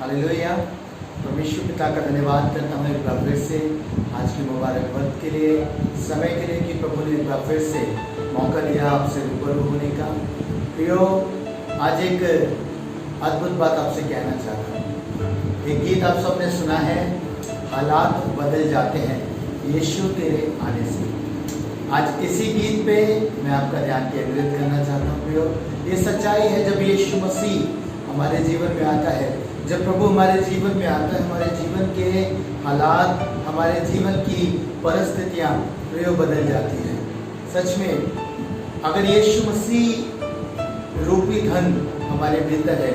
Hallelujah. परमेश्वर पिता का धन्यवाद करता हूँ एक बार फिर से आज की मुबारक वक्त के लिए, समय के लिए कि प्रभु ने एक बार फिर से मौका दिया आपसे रूबरू होने का। प्रियो, आज एक अद्भुत बात आपसे कहना चाहता हूँ। एक गीत आप सबने सुना है, हालात बदल जाते हैं यीशु तेरे आने से। आज इसी गीत पे मैं आपका ध्यान केंद्रित करना चाहता हूँ। प्रियो, ये सच्चाई है, जब यीशु मसीह हमारे जीवन में आता है, जब प्रभु हमारे जीवन में आता है, हमारे जीवन के हालात, हमारे जीवन की परिस्थितियाँ प्रियो बदल जाती हैं। सच में अगर यीशु मसीह रूपी धन हमारे भीतर है,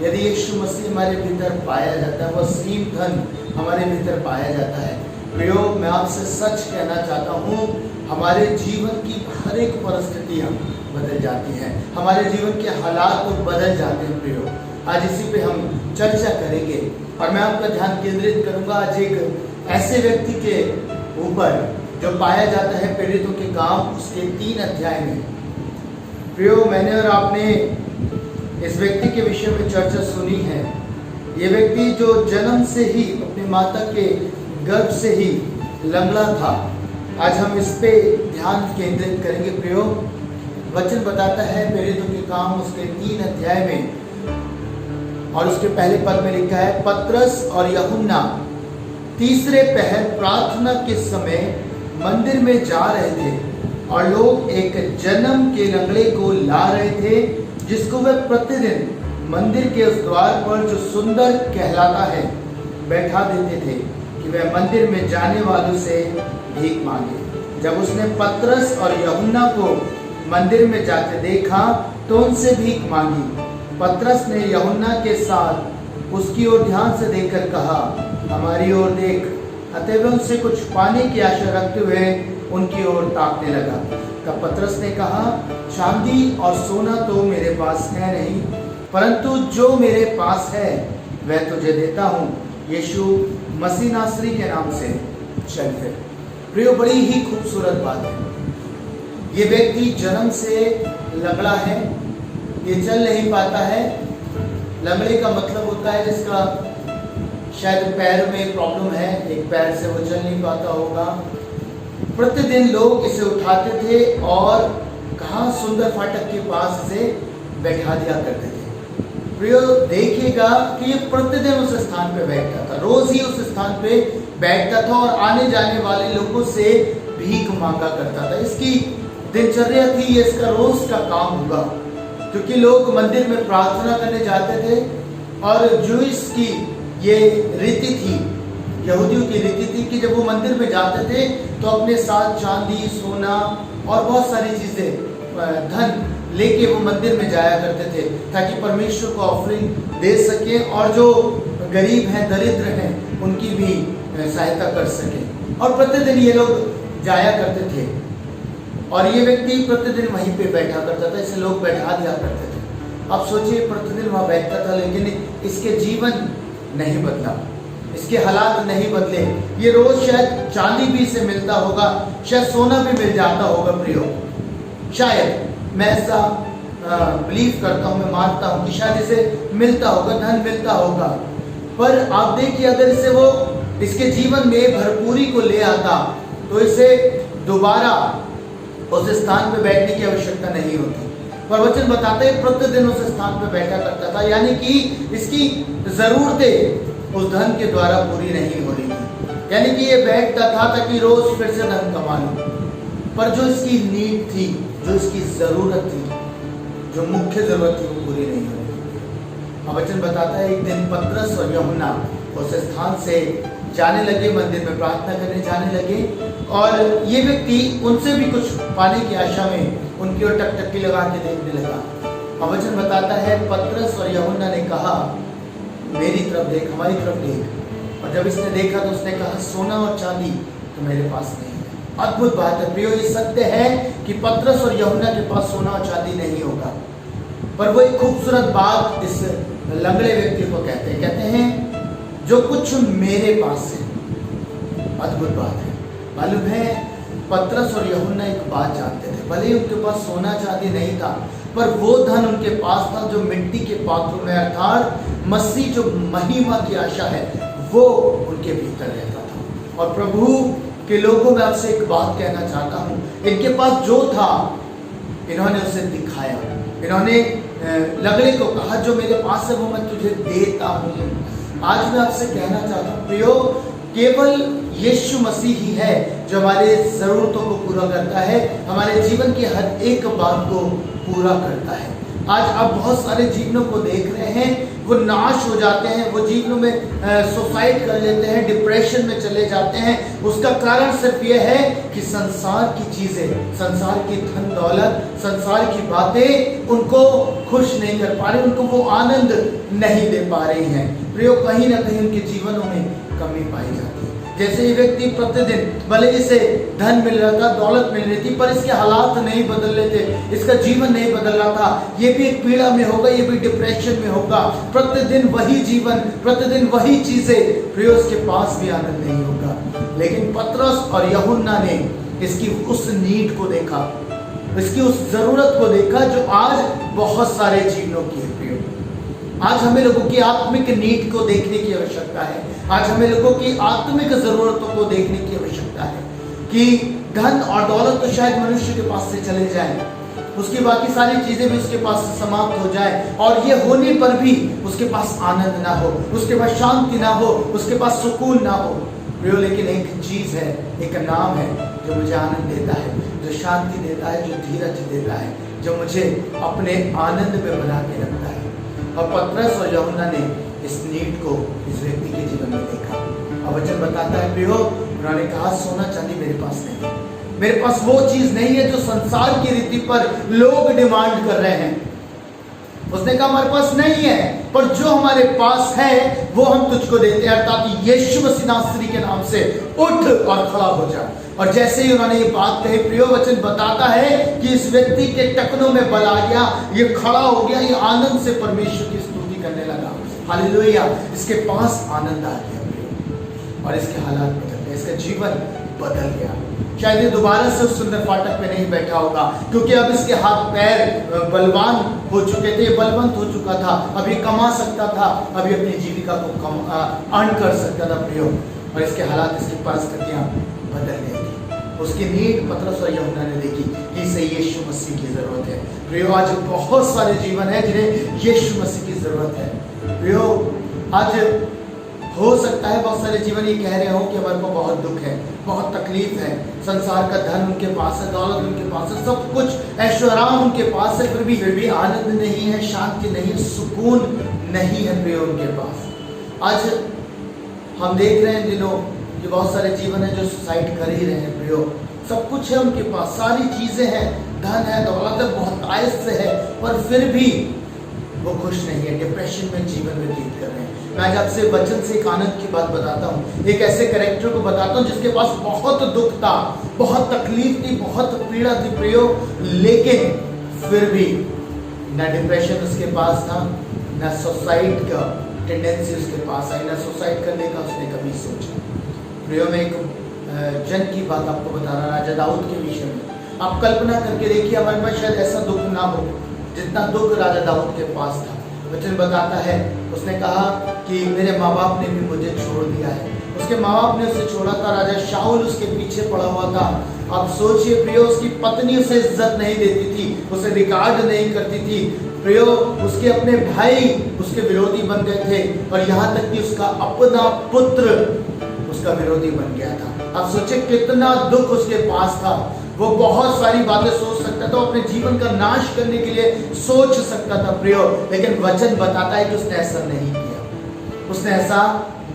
यदि यीशु मसीह हमारे भीतर पाया जाता है, वह सीम धन हमारे भीतर पाया जाता है, प्रियो मैं आपसे सच कहना चाहता हूँ, हमारे जीवन की हर एक परिस्थितियाँ बदल जाती हैं, हमारे जीवन के हालात तो बदल जाते हैं। प्रियो, आज इसी पे हम चर्चा करेंगे और मैं आपका ध्यान केंद्रित करूंगा आज एक ऐसे व्यक्ति के ऊपर जो पाया जाता है प्रेरितों के काम उसके 3 अध्याय में। प्रियो, मैंने और आपने इस व्यक्ति के विषय में चर्चा सुनी है। ये व्यक्ति जो जन्म से ही अपनी माता के गर्भ से ही लंगड़ा था, आज हम इस पे ध्यान केंद्रित करेंगे। प्रियो, वचन बताता है प्रेरितों के काम उसके 3 अध्याय में और उसके पहले पद में लिखा है, पतरस और यूहन्ना तीसरे पहर प्रार्थना के समय मंदिर में जा रहे थे और लोग एक जन्म के लंगड़े को ला रहे थे, जिसको वे प्रतिदिन मंदिर के उस द्वार पर जो सुंदर कहलाता है बैठा देते थे कि वह मंदिर में जाने वालों से भीख मांगे। जब उसने पतरस और यूहन्ना को मंदिर में जाते देखा तो उनसे भीख मांगी। पतरस ने यूहन्ना के साथ उसकी ओर ध्यान से देखकर कहा, हमारी ओर देख। अतः वह उनसे कुछ पाने की आशा रखते हुए उनकी ओर ताकने लगा। तब पतरस ने कहा, चांदी और सोना तो मेरे पास है नहीं, परंतु जो मेरे पास है वह तुझे देता हूँ। यीशु मसीह नासरी के नाम से चल फिर। प्रियो, बड़ी ही खूबसूरत बात है। ये व्यक्ति जन्म से लंगड़ा है, ये चल नहीं पाता है। लंगड़े का मतलब होता है जिसका शायद पैर में प्रॉब्लम है, एक पैर से वो चल नहीं पाता होगा। प्रतिदिन लोग इसे उठाते थे और कहाँ सुंदर फाटक के पास इसे बैठा दिया करते थे। प्रियो, देखिएगा कि ये प्रतिदिन उस स्थान पे बैठता था, रोज ही उस स्थान पे बैठता था और आने जाने वाले लोगों से भीख मांगा करता था। इसकी दिनचर्या थी, ये इसका रोज का काम होगा, क्योंकि लोग मंदिर में प्रार्थना करने जाते थे और जो इसकी ये रीति थी, यहूदियों की रीति थी कि जब वो मंदिर में जाते थे तो अपने साथ चांदी, सोना और बहुत सारी चीजें, धन लेके वो मंदिर में जाया करते थे ताकि परमेश्वर को ऑफरिंग दे सके और जो गरीब हैं, दरिद्र हैं, उनकी भी सहायता कर सके। और प्रतिदिन ये लोग जाया करते थे और ये व्यक्ति प्रतिदिन वहीं पे बैठा करता था, इसे लोग बैठा दिया करते थे। अब सोचिए, प्रतिदिन वहाँ बैठता था लेकिन इसके जीवन नहीं बदला, इसके हालात नहीं बदले। ये रोज शायद चांदी भी इसे मिलता होगा, शायद सोना भी मिल जाता होगा। प्रियो, शायद मैं ऐसा बिलीव करता हूँ, मैं मानता हूँ कि शायद इसे मिलता होगा, धन मिलता होगा। पर आप देखिए, अगर इसे वो इसके जीवन में भरपूरी को ले आता तो इसे दोबारा उस स्थान पे बैठने की आवश्यकता नहीं होती। पर वचन बताते हैं प्रतिदिन उस स्थान पे बैठा करता था, यानी कि इसकी जरूरतें उस धन के द्वारा पूरी नहीं हो रही थी। यानी कि ये बैठता था ताकि रोज फिर से धन कमा लो, पर जो इसकी नीड थी, जो इसकी जरूरत थी, जो मुख्य जरूरत थी, वो पूरी नहीं हो रही थी। वचन बताता है एक दिन पतरस और यूहन्ना उस स्थान से जाने लगे, मंदिर में प्रार्थना करने जाने लगे और ये व्यक्ति उनसे भी कुछ पाने की आशा में उनकी ओर टकटकी लगा के देखने लगा। वचन बताता है पतरस और यूहन्ना ने कहा, मेरी तरफ देख, हमारी तरफ देख। और जब इसने देखा तो उसने कहा, सोना और चांदी तो मेरे पास नहीं है। अद्भुत बात है प्रियो, ये सत्य है कि पतरस और यूहन्ना के पास सोना और चांदी नहीं होगा, पर वो एक खूबसूरत बात इस लंगड़े व्यक्ति को कहते हैं जो कुछ मेरे पास है। अद्भुत बात है। मालूम है, पतरस और यूहन्ना एक बात जानते थे, भले ही उनके पास सोना चांदी नहीं था, पर वो धन उनके पास था जो मिट्टी के पात्रों में, अर्थात मसीह जो महिमा की आशा है वो उनके भीतर रहता था। और प्रभु के लोगों में आपसे एक बात कहना चाहता हूँ, इनके पास जो था इन्होंने उसे दिखाया। इन्होंने लगड़े को कहा जो मेरे पास है वो मैं तुझे देता हूँ। आज मैं आपसे कहना चाहता हूँ प्रियो, केवल यीशु मसीह ही है जो हमारे ज़रूरतों को पूरा करता है, हमारे जीवन की हर एक बात को पूरा करता है। आज आप बहुत सारे जीवनों को देख रहे हैं, वो नाश हो जाते हैं, वो जीवनों में सुसाइड कर लेते हैं, डिप्रेशन में चले जाते हैं। उसका कारण सिर्फ ये है कि संसार की चीज़ें, संसार की धन दौलत, संसार की बातें उनको खुश नहीं कर पा रही, उनको वो आनंद नहीं दे पा रही हैं। प्रियो, कहीं ना कहीं उनके जीवनों में कमी पाई जाती है। जैसे ये व्यक्ति प्रतिदिन भले इसे धन मिल रहा था, दौलत मिल रही थी, पर इसके हालात नहीं बदल रहे थे, इसका जीवन नहीं बदल रहा था। ये भी एक पीड़ा में होगा, ये भी डिप्रेशन में होगा, प्रतिदिन वही जीवन, प्रतिदिन वही चीजें, फिर उसके पास भी आनंद नहीं होगा। लेकिन पतरस और यूहन्ना ने इसकी उस नीड को देखा, इसकी उस जरूरत को देखा जो आज बहुत सारे जीवनों की है। प्रियो, आज हमें लोगों की आत्मिक नीड को देखने की आवश्यकता है। आज हमें लोगों की आत्मिक जरूरतों को देखने की आवश्यकता है कि धन और दौलत तो शायद मनुष्य के पास से चले जाए, उसकी बाकी सारी चीजें भी उसके पास से समाप्त हो जाए, और ये होने पर भी उसके पास आनंद ना हो, उसके पास शांति ना हो, उसके पास सुकून ना हो। प्रियो, लेकिन एक चीज है, एक नाम है जो मुझे आनंद देता है, जो शांति देता है, जो धीरज देता है, जो मुझे अपने आनंद में बना के रखता है। और पतरस और यूहन्ना ने इस नीड को इस व्यक्ति के जीवन में देखा। और वचन बताता है प्रियो, उन्होंने कहा सोना चांदी मेरे पास नहीं है, मेरे पास वो चीज नहीं है जो संसार की रीति पर लोग डिमांड कर रहे हैं। उसने कहा हमारे पास नहीं है, पर जो हमारे पास है वो हम तुझको देते हैं, अर्थात यीशु मसीह नासरी के नाम से उठ और खड़ा हो जा। और जैसे ही उन्होंने ये बात कही, प्रियो, वचन बताता है कि इस व्यक्ति के टखनों में बल आ गया, ये खड़ा हो गया, ये आनंद से परमेश्वर की स्तुति करने लगा। हालेलुया! इसके पास आनंद आ गया प्रियो, और इसके हालात बदल गए, इसका जीवन बदल गया। शायद ये दोबारा से उस सुंदर फाटक पे नहीं बैठा होगा, क्योंकि अब इसके हाथ पैर बलवान हो चुके थे, बलवंत हो चुका था, अभी कमा सकता था, अभी अपनी जीविका को अर्न कर सकता था प्रियो। और इसके हालात, इसकी परिस्थितियां बदल गई थी। उसकी नीड पतरस और यूहन्ना ने देखी कि इसे यीशु मसीह की जरूरत है। प्रियो, आज बहुत सारे जीवन है जिन्हें यीशु मसीह की जरूरत है। प्रियो, आज हो सकता है बहुत सारे जीवन ये कह रहे हो कि हमारे को बहुत दुख है, बहुत तकलीफ है, संसार का धन उनके पास है, दौलत उनके पास है, सब कुछ ऐशोआराम उनके पास है, फिर भी आनंद नहीं है, शांति नहीं है, सुकून नहीं है प्रियो उनके पास। आज हम देख रहे हैं दिनों कि बहुत सारे जीवन है जो सुसाइड कर ही रहे हैं प्रियो। सब कुछ है उनके पास, सारी चीजें हैं, धन है, दौलत है, बहुत आयस से है, पर फिर भी वो खुश नहीं है, डिप्रेशन में जीवन व्यतीत कर रहे हैं। मैं आज आपसे वचन से एक आनंद की बात बताता हूँ, एक ऐसे कैरेक्टर को बताता हूँ जिसके पास बहुत दुख था, बहुत तकलीफ थी, बहुत पीड़ा थी प्रियो, लेकिन फिर भी न डिप्रेशन उसके पास था, न सुसाइड का टेंडेंसी उसके पास आई, न सुसाइड करने का उसने कभी सोचा। प्रियो, मैं एक जन की बात आपको बता रहा, राजा दाऊद के विषय में। आप कल्पना करके देखिए, हमारे पास शायद ऐसा दुख ना हो जितना दुख राजा दाऊद के पास था। वचन बताता है, उसने कहा कि मेरे माँ बाप ने भी मुझे छोड़ दिया है। उसके माँ बाप ने उसे छोड़ा था, राजा शाऊल उसके पीछे पड़ा हुआ था। आप सोचिए प्रियो, उसकी पत्नी उसे इज्जत नहीं देती थी, उसे रिगार्ड नहीं करती थी प्रियो, उसके अपने भाई उसके विरोधी बन गए थे, और यहाँ तक कि उसका अपना पुत्र उसका विरोधी बन गया था। आप सोचिए कितना दुख उसके पास था। वो बहुत सारी बातें सोच सकता था, अपने जीवन का नाश करने के लिए सोच सकता था प्रियो, लेकिन वचन बताता है कि उसने ऐसा नहीं किया, उसने ऐसा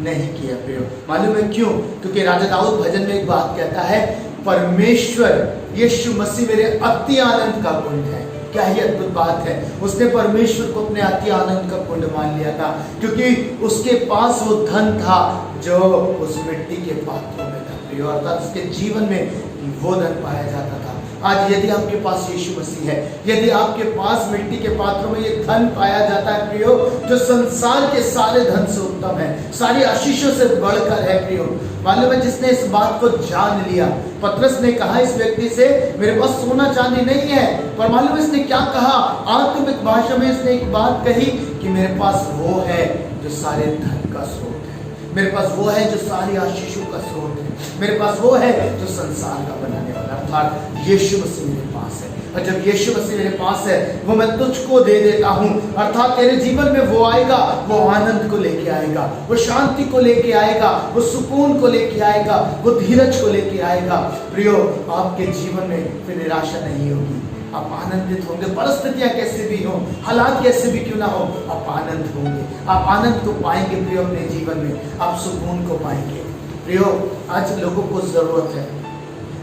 नहीं किया प्रियो। मालूम है क्यों? क्योंकि राजा दाऊद भजन में एक बात कहता है, परमेश्वर यीशु मसीह मेरे अति आनंद का कुंड है। क्या ही अद्भुत बात है, उसने परमेश्वर को अपने अति आनंद का कुंड मान लिया था, क्योंकि उसके पास वो धन था जो उस मिट्टी के पात्रों में था प्रियो, अर्थात उसके जीवन में वो धन पाया जाता था। आज यदि आपके पास यीशु मसीह है, यदि आपके पास मिट्टी के पात्रों में ये धन पाया जाता है प्रियो, जो संसार के सारे धन से उत्तम है, सारी आशीषों से बढ़कर है प्रियो। मालूम है, जिसने इस बात को जान लिया, पतरस ने कहा इस व्यक्ति से, मेरे पास सोना चांदी नहीं है, पर मालूम है इसने क्या कहा, आत्मिक भाषा में इसने एक बात कही कि मेरे पास वो है जो सारे धन का स्रोत है, मेरे पास वो है जो सारी आशीषों का स्रोत है, मेरे पास वो है जो संसार का बनाने वाला, अर्थात यीशु मसीह मेरे पास है। और जब यीशु मसीह मेरे पास है, वो मैं तुझको दे देता हूँ, अर्थात तेरे जीवन में वो आएगा, वो आनंद को लेके आएगा, वो शांति को लेके आएगा, वो सुकून को लेके आएगा, वो धीरज को लेके आएगा। प्रियो, आपके जीवन में फिर निराशा नहीं होगी, आप आनंदित होंगे। परिस्थितियां कैसे भी हो, हालात कैसे भी क्यों ना हो, आप आनंद होंगे, आप आनंद को पाएंगे प्रियो अपने जीवन में, आप सुकून को पाएंगे। प्रियो, आज लोगों को जरूरत है,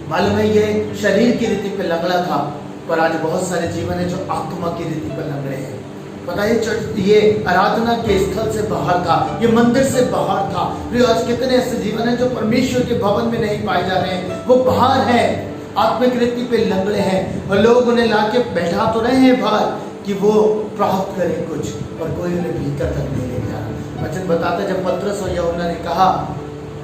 मालूम है ये शरीर की रीति पे लंगड़ा था, पर आज बहुत सारे जीवन है जो आत्मा की रीति पर लंगड़े हैं। पता है, ये आराधना के स्थल से बाहर था, ये मंदिर से बाहर था। प्रियो, आज कितने ऐसे जीवन है जो परमेश्वर के भवन में नहीं पाए जा रहे हैं, वो बाहर है, आत्मिक रीति पे लंगड़े हैं, और लोग उन्हें लाके बैठा तो रहे हैं बाहर कि वो प्राप्त करें कुछ, और कोई उन्हें भीतर तक नहीं ले जा रहा। वचन बताता है, जब पतरस और यूहन्ना ने कहा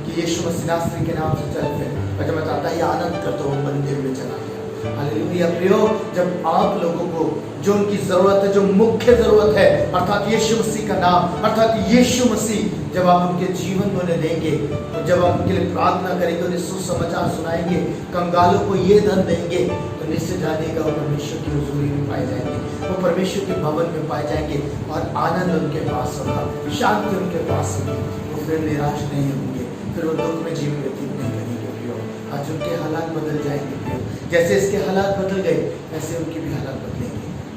कि यीशु मसीह नासरी के नाम से चल फिर, वचन बताता है ये आनंद करते हुए मंदिर में चला गया। हालेलुया। प्रियो, जब आप लोगों को जो उनकी जरूरत है, जो मुख्य जरूरत है, अर्थात यीशु मसीह का नाम, अर्थात यीशु मसीह, जब आप उनके जीवन में उन्हें देंगे, और जब आप उनके लिए प्रार्थना करेंगे, उन्हें सुसमाचार सुनाएंगे, कंगालों को ये धन देंगे, तो निश्चय जानेगा वो परमेश्वर की हुजूरी में पाए जाएंगे, वो परमेश्वर के भवन में पाए जाएंगे, और आनंद उनके पास होगा, शांति उनके पास होगी, वो फिर निराश नहीं होंगे, फिर वो दुख में जीवन व्यतीत नहीं करेंगे। प्रियो, आज उनके हालात बदल जाएंगे। प्रियो, जैसे इसके हालात बदल गए, ऐसे उनके भी हालात बदलेंगे।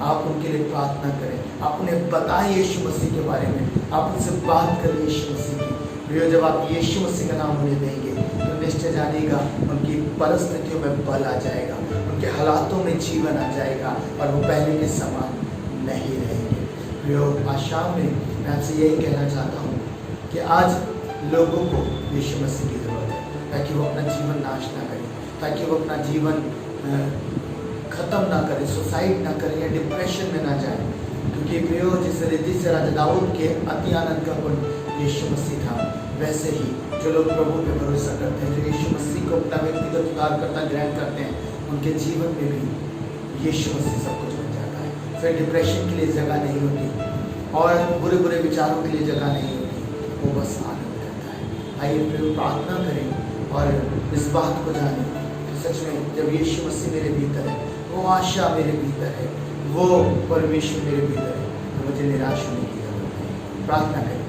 आप उनके लिए प्रार्थना करें, आप उन्हें बताएं यीशु मसीह के बारे में, आप उनसे बात करें यीशु मसीह की। प्रियो, जब आप यीशु मसीह का नाम उन्हें देंगे, तो निश्चय जानिएगा उनकी परिस्थितियों में बल आ जाएगा, उनके हालातों में जीवन आ जाएगा, और वो पहले के समान नहीं रहेंगे। प्रियो, आज शाम में मैं आपसे यही कहना चाहता हूँ कि आज लोगों को यीशु मसीह की जरूरत है, ताकि वो अपना जीवन नाश ना करें, ताकि वो अपना जीवन खत्म ना करे, सुसाइड ना करे, या डिप्रेशन में ना जाए। क्योंकि प्रियो, जिस रीति से राजा दाऊद के अति आनंद का गुण यीशु मसीह था, वैसे ही जो लोग प्रभु पे भरोसा करते हैं, जो यीशु मसीह को अपना व्यक्तिगत उद्धारकर्ता ग्रहण करते हैं, उनके जीवन में भी यीशु मसीह सब कुछ बन जाता है। फिर डिप्रेशन के लिए जगह नहीं होती, और बुरे बुरे विचारों के लिए जगह नहीं होती, वो बस आनंद करता है। आइए प्रियो, प्रार्थना करें और इस बात को जानें, सच में जब यीशु मसीह मेरे भीतर है, वो आशा मेरे भीतर है, वो परमेश्वर मेरे भीतर है, तो मुझे निराश होने की जरूरत नहीं। प्रार्थना करें।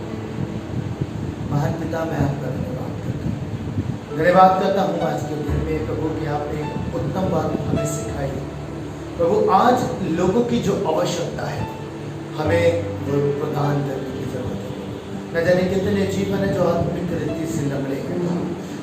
महान पिता, मैं आपका धन्यवाद करता हूँ, धन्यवाद करता हूँ आज के दिन में प्रभु कि आपने एक उत्तम बात हमें सिखाई। प्रभु, आज लोगों की जो आवश्यकता है, हमें वो प्रदान करने की जरूरत है। न जाने कितने जीवन है जो आत्मिक रीति से लंगड़े हैं,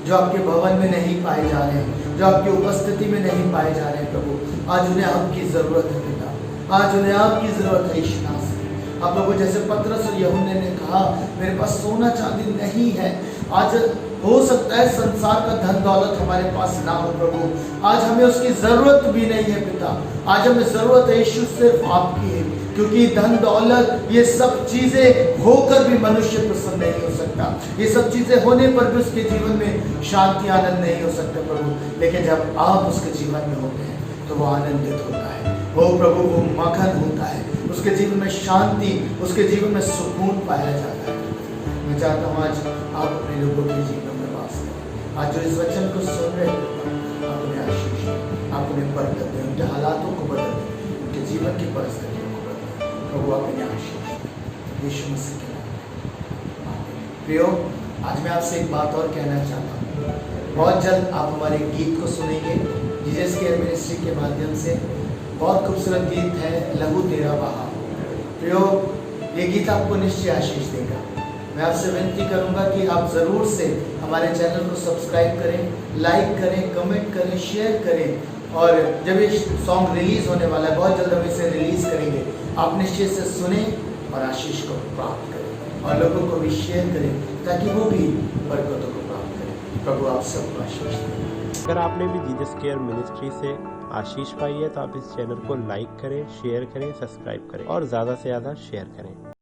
जो आपके भवन में नहीं पाए जा रहे हैं, जो आपकी उपस्थिति में नहीं पाए जा रहे हैं। प्रभु, आज उन्हें आपकी जरूरत है पिता, आज उन्हें आपकी जरूरत है यीशु नासरी। आप प्रभु, जैसे पतरस और यूहन्ना ने कहा मेरे पास सोना चांदी नहीं है, आज हो सकता है संसार का धन दौलत हमारे पास ना हो प्रभु, आज हमें उसकी जरूरत भी नहीं है पिता, आज हमें जरूरत है यीशु सिर्फ आपकी है। क्योंकि धन दौलत ये सब चीजें होकर भी मनुष्य प्रसन्न नहीं हो सकता, ये सब चीजें होने पर भी उसके जीवन में शांति आनंद नहीं हो सकता प्रभु। लेकिन जब आप उसके जीवन में होते हैं तो वो आनंदित होता है, वो प्रभु वो मगन होता है, उसके जीवन में शांति, उसके जीवन में सुकून पाया जाता है। मैं चाहता हूँ आज आप अपने लोगों के जीवन में वास करें। आज जो इस वचन को सुन रहे हैं, आप उन्हें आशीष दें, आप उन्हें बरकत दें, उनके हालातों को बदल दें, उनके जीवन की परिस्थितियों को बदलें। प्रभु, आप उन्हें आशीष दें, यीशु मसीह के नाम में। प्रियो, आज मैं आपसे एक बात और कहना चाहता हूँ। बहुत जल्द आप हमारे गीत को सुनेंगे जीसस केयर मिनिस्ट्री के माध्यम से। बहुत खूबसूरत गीत है, लहू तेरा बहा। प्रियो, ये गीत आपको निश्चय आशीष देगा। मैं आपसे विनती करूंगा कि आप ज़रूर से हमारे चैनल को सब्सक्राइब करें, लाइक करें, कमेंट करें, शेयर करें। और जब ये सॉन्ग रिलीज़ होने वाला है, बहुत जल्द हम इसे रिलीज़ करेंगे, आप निश्चय से सुने और आशीष को प्राप्त करें, और लोगों को भी शेयर करें ताकि वो भी बरकतों को प्राप्त करें। प्रभु आप सबको आशीष दें। अगर आपने भी जीसस केयर मिनिस्ट्री से आशीष पाई है तो आप इस चैनल को लाइक करें, शेयर करें, सब्सक्राइब करें और ज़्यादा से ज़्यादा शेयर करें।